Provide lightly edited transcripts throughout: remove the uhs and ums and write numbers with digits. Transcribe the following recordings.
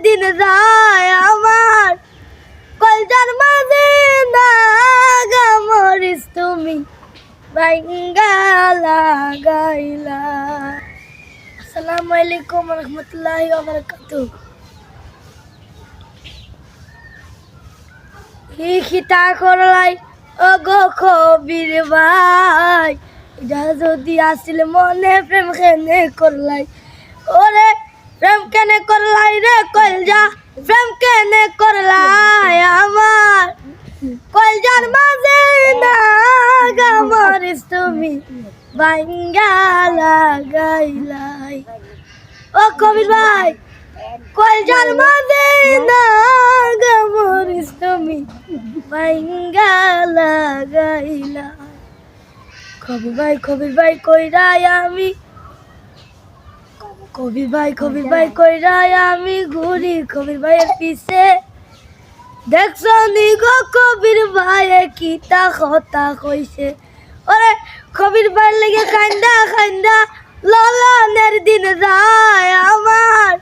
দিন যায় আমার কলজার মাঝে নাগা মরিস তুমি বাইঙ্গা লাগাইলা। আসসালামু আলাইকুম ওয়া রাহমাতুল্লাহি ওয়া বারাকাতুহু। খিতা করলাই ও গো কবির ভাই, এটা যদি আসিল মনে প্রেম কেনে করলাই, ওরে প্রেম কেনে করলাই রে কলজা, প্রেম কেনে করলাই আমার কলজার মাঝে নাগা মরিস তুমি বাইঙ্গা লাগাইলাই। ও কবির ভাই, কলজার মাঝে নাগা মরিস তুমি বাইঙ্গা লাগাইলা। কবির ভাই কইরাই আমি, কবির ভাই কইরাই আমি ঘুরি কবির ভাইয়ের পিছে। দেখছো নি গো কবির ভাই কিতা কথা কইছে, ওরে কবির ভাই লেগে কান্দা কান্দা ললনের দিন যায় আমার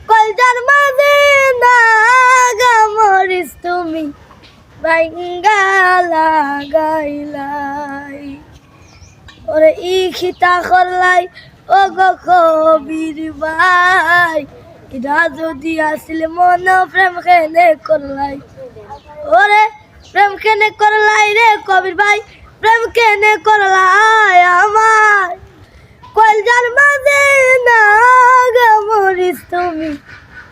কলজার মাঝে নাগা মরিস তুমি বাইঙ্গা লাগাইলাই। ওরে খিতা করলাই ও গো কবির ভাই, এটা যদি আসলে মন প্রেম কেনে করলাই, ওরে প্রেম কেনে করলাই রে কবির ভাই, প্রেম কেনে করলাই আমার কলজার মাঝে নাগা মরিস তুমি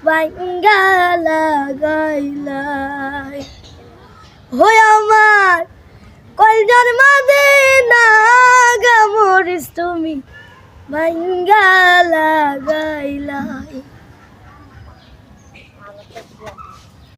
বাইঙ্গা লাগাইলাই। হই আমার কলজার মাঝে নাগা মরিস তুমি বাইঙ্গা লাগাইলাই।